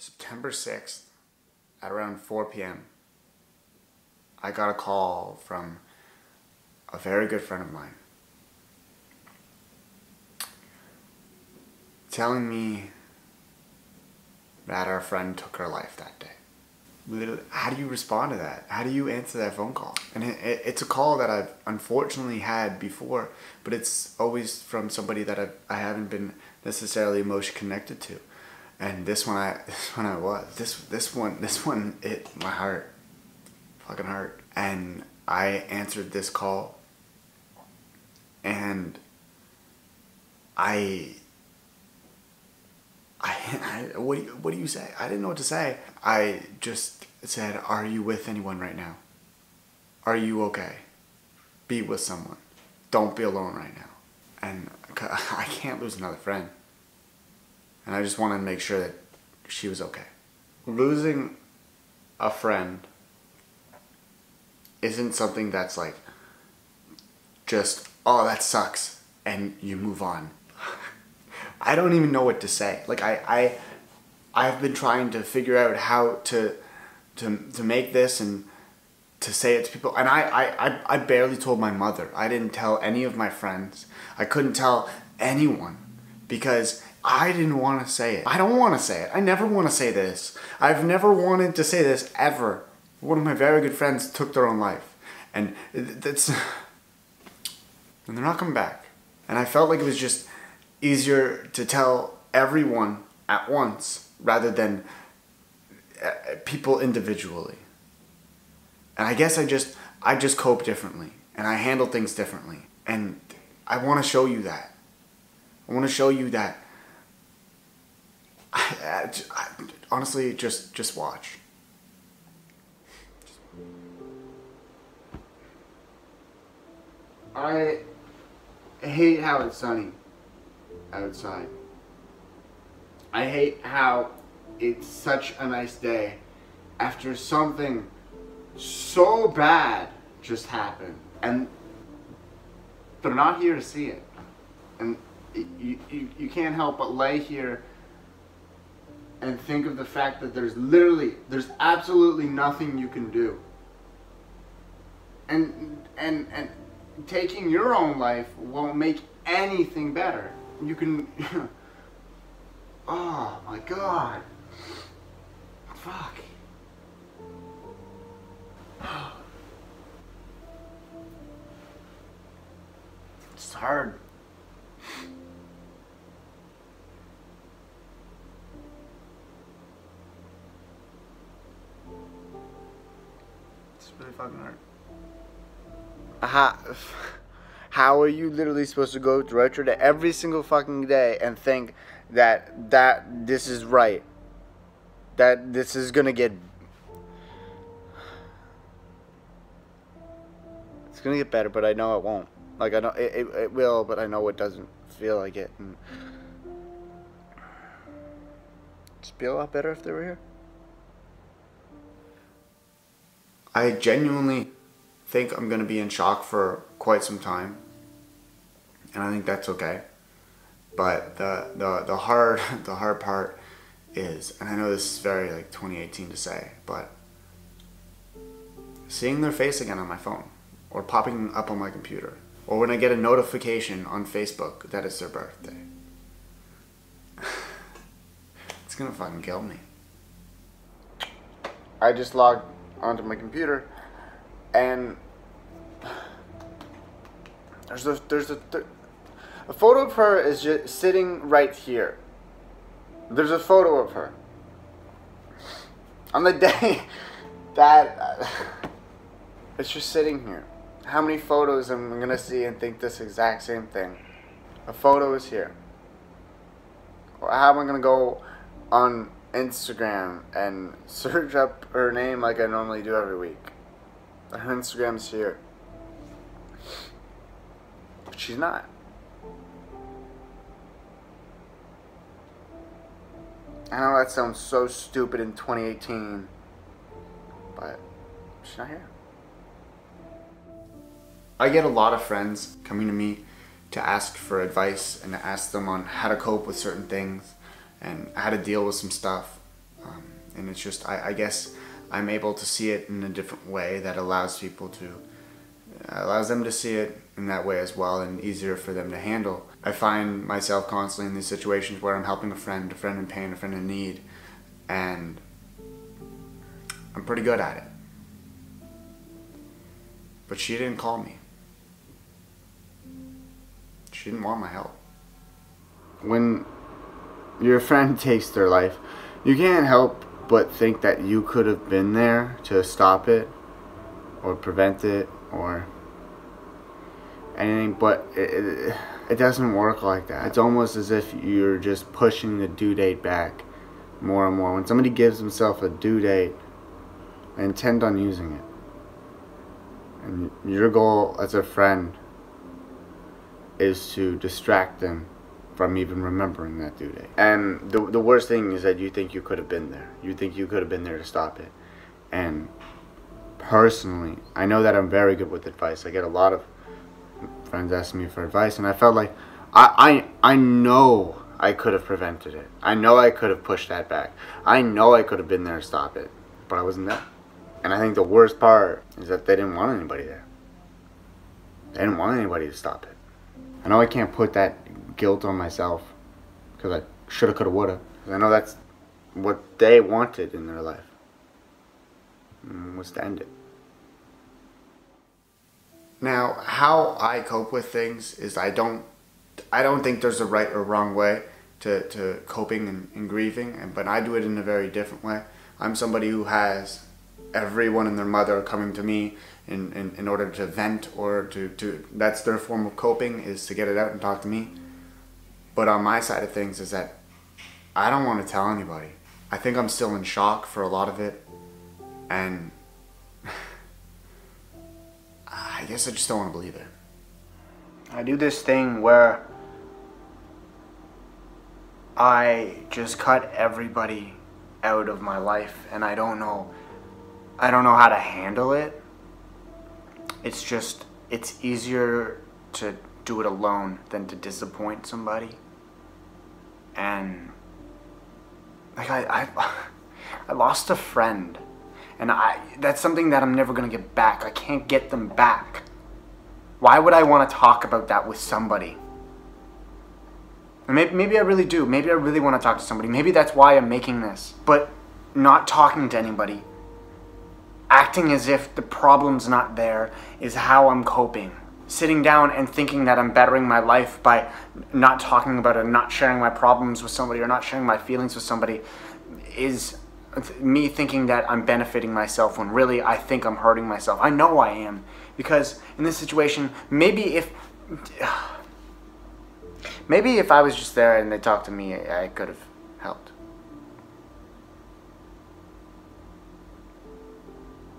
September 6th at around 4 p.m. I got a call from a very good friend of mine telling me that our friend took her life that day. Literally, how do you respond to that? How do you answer that phone call? And it's a call that I've unfortunately had before, but it's always from somebody that I haven't been necessarily emotionally connected to. And this one hit my heart, fucking heart. And I answered this call, and what do you say? I didn't know what to say. I just said, "Are you with anyone right now? Are you okay? Be with someone. Don't be alone right now." And I can't lose another friend. And I just wanted to make sure that she was okay. Losing a friend isn't something that's like just, oh, that sucks, and you move on. I don't even know what to say. Like I've been trying to figure out how to make this and to say it to people. And I barely told my mother. I didn't tell any of my friends. I couldn't tell anyone because I didn't want to say it. I don't want to say it. I never want to say this. I've never wanted to say this ever. One of my very good friends took their own life. And and they're not coming back. And I felt like it was just easier to tell everyone at once rather than people individually. And I guess I just cope differently and I handle things differently. And I want to show you that. I want to show you that. Honestly, just watch. I hate how it's sunny outside. I hate how it's such a nice day after something so bad just happened, and they're not here to see it. And you can't help but lay here and think of the fact that there's absolutely nothing you can do. And taking your own life won't make anything better. You can oh my god. Fuck. It's hard. It's really fucking hard. How are you literally supposed to go throughout your day every single fucking day and think that this is right? That this is gonna get... It's gonna get better, but I know it won't. Like, I know it will, but I know it doesn't feel like it. And it'd be a lot better if they were here. I genuinely think I'm gonna be in shock for quite some time, and I think that's okay. But the hard part is, and I know this is very like 2018 to say, but seeing their face again on my phone, or popping up on my computer, or when I get a notification on Facebook that it's their birthday. It's gonna fucking kill me. I just logged onto my computer, and there's a photo of her is just sitting right here. There's a photo of her on the day that it's just sitting here. How many photos am I gonna see and think this exact same thing? A photo is here. Or how am I gonna go on Instagram and search up her name like I normally do every week? Her Instagram's here. But she's not. I know that sounds so stupid in 2018, but she's not here. I get a lot of friends coming to me to ask for advice and to ask them on how to cope with certain things and how to deal with some stuff. And it's just, I guess I'm able to see it in a different way that allows them to see it in that way as well, and easier for them to handle. I find myself constantly in these situations where I'm helping a friend in pain, a friend in need, and I'm pretty good at it. But she didn't call me. She didn't want my help. When your friend takes their life, you can't help but think that you could have been there to stop it or prevent it or anything, but it doesn't work like that. It's almost as if you're just pushing the due date back more and more. When somebody gives themselves a due date, they intend on using it. And your goal as a friend is to distract them from even remembering that due date. And the worst thing is that you think you could have been there. You think you could have been there to stop it. And personally, I know that I'm very good with advice. I get a lot of friends asking me for advice, and I felt like I know I could have prevented it. I know I could have pushed that back. I know I could have been there to stop it, but I wasn't there. And I think the worst part is that they didn't want anybody there. They didn't want anybody to stop it. I know I can't put that guilt on myself because I shoulda, coulda, woulda. I know that's what they wanted in their life, was to end it. Now, how I cope with things is I don't think there's a right or wrong way to coping and grieving, but I do it in a very different way. I'm somebody who has everyone and their mother coming to me in order to vent, or to that's their form of coping, is to get it out and talk to me. But on my side of things is that I don't want to tell anybody. I think I'm still in shock for a lot of it, and I guess I just don't want to believe it. I do this thing where I just cut everybody out of my life, and I don't know how to handle it. It's easier to do it alone than to disappoint somebody. And like I lost a friend, and that's something that I'm never gonna get back. I can't get them back. Why would I want to talk about that with somebody? Maybe I really do. Maybe I really want to talk to somebody. Maybe that's why I'm making this. But not talking to anybody, acting as if the problem's not there, is how I'm coping. Sitting down and thinking that I'm bettering my life by not talking about it, not sharing my problems with somebody, or not sharing my feelings with somebody, is me thinking that I'm benefiting myself when really I think I'm hurting myself. I know I am, because in this situation, maybe if I was just there and they talked to me, I could have helped.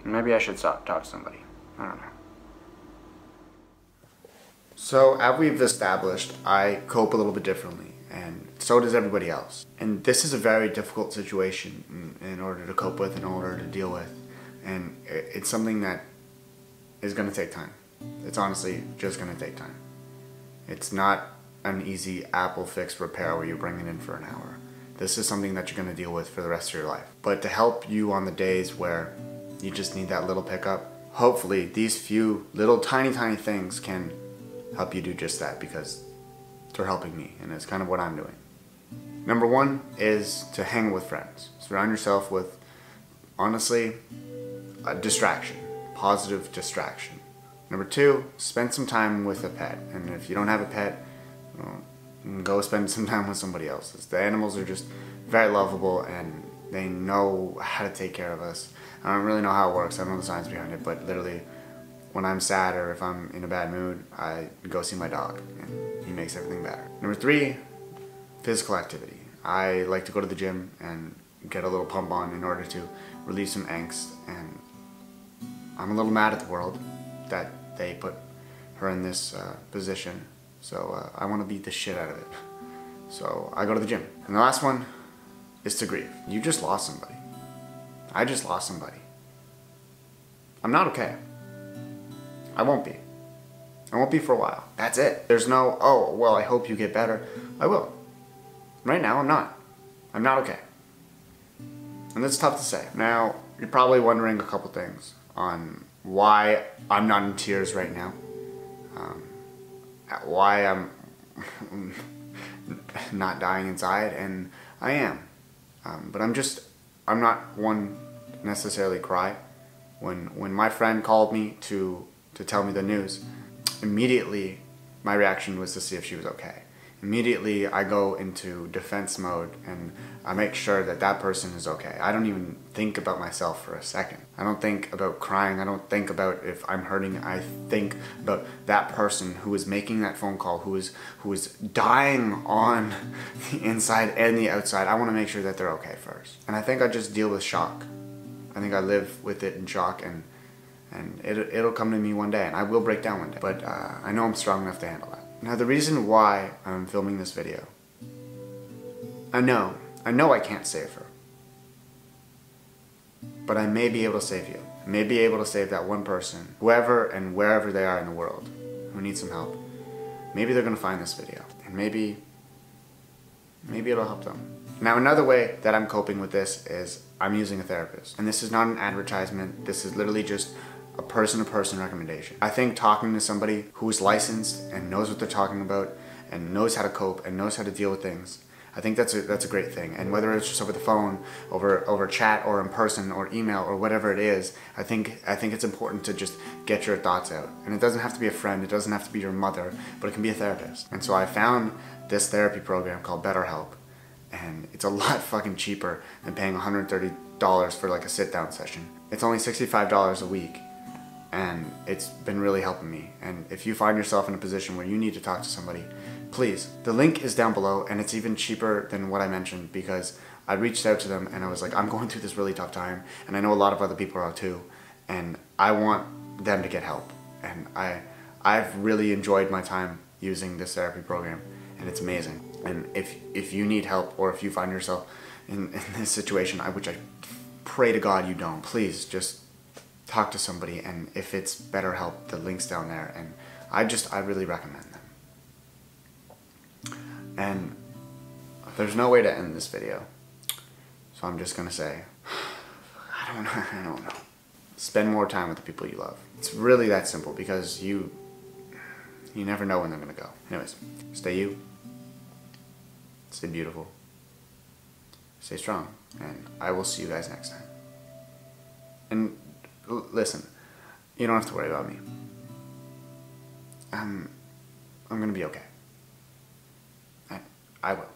Maybe I should talk to somebody. I don't know. So, as we've established, I cope a little bit differently, and so does everybody else. And this is a very difficult situation in order to cope with, in order to deal with. And it's something that is going to take time. It's honestly just going to take time. It's not an easy Apple fix repair where you bring it in for an hour. This is something that you're going to deal with for the rest of your life. But to help you on the days where you just need that little pickup, hopefully these few little tiny things can help you do just that, because they're helping me, and it's kind of what I'm doing. Number one is to hang with friends. Surround yourself with, honestly, a distraction, positive distraction. Number two, spend some time with a pet. And if you don't have a pet, well, go spend some time with somebody else's. The animals are just very lovable, and they know how to take care of us. I don't really know how it works. I don't know the science behind it, but literally, when I'm sad or if I'm in a bad mood, I go see my dog, and he makes everything better. Number three, physical activity. I like to go to the gym and get a little pump on in order to release some angst, and I'm a little mad at the world that they put her in this position, so I want to beat the shit out of it. So I go to the gym. And the last one is to grieve. You just lost somebody. I just lost somebody. I'm not okay. I won't be. I won't be for a while. That's it. There's no, oh, well, I hope you get better. I will. Right now, I'm not. I'm not okay. And it's tough to say. Now, you're probably wondering a couple things on why I'm not in tears right now. Why I'm not dying inside, and I am. But I'm not one to necessarily cry. When my friend called me to tell me the news, immediately my reaction was to see if she was okay. Immediately I go into defense mode and I make sure that that person is okay. I don't even think about myself for a second. I don't think about crying. I don't think about if I'm hurting. I think about that person who is making that phone call, who is dying on the inside and the outside. I want to make sure that they're okay first. And I think I just deal with shock. I think I live with it in shock, and it'll come to me one day, and I will break down one day. But I know I'm strong enough to handle that. Now, the reason why I'm filming this video, I know I can't save her, but I may be able to save you. I may be able to save that one person, whoever and wherever they are in the world, who needs some help. Maybe they're gonna find this video, and maybe it'll help them. Now, another way that I'm coping with this is I'm using a therapist, and this is not an advertisement. This is literally just a person-to-person recommendation. I think talking to somebody who's licensed and knows what they're talking about and knows how to cope and knows how to deal with things, I think that's a great thing. And whether it's just over the phone, over chat, or in person, or email, or whatever it is, I think it's important to just get your thoughts out. And it doesn't have to be a friend, it doesn't have to be your mother, but it can be a therapist. And so I found this therapy program called BetterHelp, and it's a lot fucking cheaper than paying $130 for like a sit-down session. It's only $65 a week. And it's been really helping me. And if you find yourself in a position where you need to talk to somebody, please. The link is down below, and it's even cheaper than what I mentioned because I reached out to them and I was like, I'm going through this really tough time, and I know a lot of other people are too, and I want them to get help. And I've really enjoyed my time using this therapy program, and it's amazing. And if you need help, or if you find yourself in this situation, which I pray to God you don't, please just talk to somebody. And if it's BetterHelp, the link's down there, and I really recommend them. And there's no way to end this video, so I'm just gonna say, I don't know. Spend more time with the people you love. It's really that simple, because you never know when they're gonna go. Anyways, stay you, stay beautiful, stay strong, and I will see you guys next time. And listen, you don't have to worry about me. I'm gonna be okay. I will.